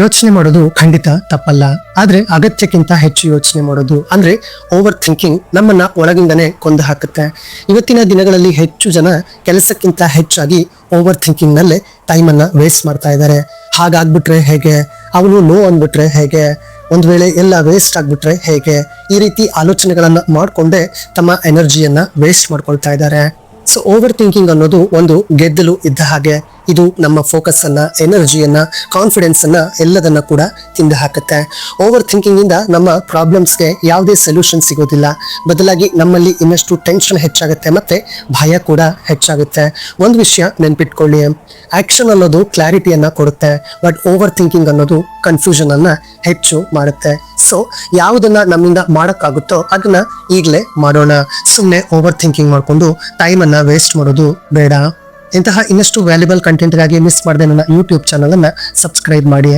ಯೋಚನೆ ಮಾಡೋದು ಖಂಡಿತ ತಪ್ಪಲ್ಲ, ಆದ್ರೆ ಅಗತ್ಯಕ್ಕಿಂತ ಹೆಚ್ಚು ಯೋಚನೆ ಮಾಡೋದು ಅಂದ್ರೆ ಓವರ್ ಥಿಂಕಿಂಗ್ ನಮ್ಮನ್ನ ಒಳಗಿಂದನೇ ಕೊಂದು ಹಾಕುತ್ತೆ. ಇವತ್ತಿನ ದಿನಗಳಲ್ಲಿ ಹೆಚ್ಚು ಜನ ಕೆಲಸಕ್ಕಿಂತ ಹೆಚ್ಚಾಗಿ ಓವರ್ ಥಿಂಕಿಂಗ್ ನಲ್ಲೇ ಟೈಮ್ ಅನ್ನ ವೇಸ್ಟ್ ಮಾಡ್ತಾ ಇದ್ದಾರೆ. ಹಾಗಾಗ್ಬಿಟ್ರೆ ಹೇಗೆ, ಅವನು ನೋ ಅಂದ್ಬಿಟ್ರೆ ಹೇಗೆ, ಒಂದ್ ವೇಳೆ ಎಲ್ಲ ವೇಸ್ಟ್ ಆಗ್ಬಿಟ್ರೆ ಹೇಗೆ, ಈ ರೀತಿ ಆಲೋಚನೆಗಳನ್ನ ಮಾಡ್ಕೊಂಡೇ ತಮ್ಮ ಎನರ್ಜಿಯನ್ನ ವೇಸ್ಟ್ ಮಾಡ್ಕೊಳ್ತಾ ಇದ್ದಾರೆ. ಸೊ ಓವರ್ ಥಿಂಕಿಂಗ್ ಅನ್ನೋದು ಒಂದು ಗೆದ್ದಲು ಇದ್ದ ಹಾಗೆ. ಇದು ನಮ್ಮ ಫೋಕಸ್ ಅನ್ನ, ಎನರ್ಜಿಯನ್ನ, ಕಾನ್ಫಿಡೆನ್ಸ್ ಅನ್ನ ಎಲ್ಲದನ್ನ ಕೂಡ ತಿಂದು ಹಾಕುತ್ತೆ. ಓವರ್ ಥಿಂಕಿಂಗ್ ಇಂದ ನಮ್ಮ ಪ್ರಾಬ್ಲಮ್ಸ್ಗೆ ಯಾವುದೇ ಸೊಲ್ಯೂಷನ್ ಸಿಗೋದಿಲ್ಲ, ಬದಲಾಗಿ ನಮ್ಮಲ್ಲಿ ಇನ್ನಷ್ಟು ಟೆನ್ಷನ್ ಹೆಚ್ಚಾಗುತ್ತೆ ಮತ್ತೆ ಭಯ ಕೂಡ ಹೆಚ್ಚಾಗುತ್ತೆ. ಒಂದು ವಿಷಯ ನೆನ್ಪಿಟ್ಕೊಳ್ಳಿ, ಆಕ್ಷನ್ ಅನ್ನೋದು ಕ್ಲಾರಿಟಿಯನ್ನ ಕೊಡುತ್ತೆ, ಬಟ್ ಓವರ್ ಥಿಂಕಿಂಗ್ ಅನ್ನೋದು ಕನ್ಫ್ಯೂಷನ್ ಅನ್ನ ಹೆಚ್ಚು ಮಾಡುತ್ತೆ. ಸೊ ಯಾವುದನ್ನ ನಮ್ಮಿಂದ ಮಾಡಕ್ಕಾಗುತ್ತೋ ಅದನ್ನ ಈಗಲೇ ಮಾಡೋಣ. ಸುಮ್ಮನೆ ಓವರ್ ಥಿಂಕಿಂಗ್ ಮಾಡ್ಕೊಂಡು ಟೈಮ್ ಅನ್ನ ವೇಸ್ಟ್ ಮಾಡೋದು ಬೇಡ. ಇಂತಹ ಇನ್ನಷ್ಟು ವ್ಯಾಲ್ಯೂಬಲ್ ಕಂಟೆಂಟ್ಗಾಗಿ ಮಿಸ್ ಮಾಡದೆ ನನ್ನ ಯೂಟ್ಯೂಬ್ ಚಾನಲ್ ಅನ್ನ ಸಬ್ಸ್ಕ್ರೈಬ್ ಮಾಡಿ.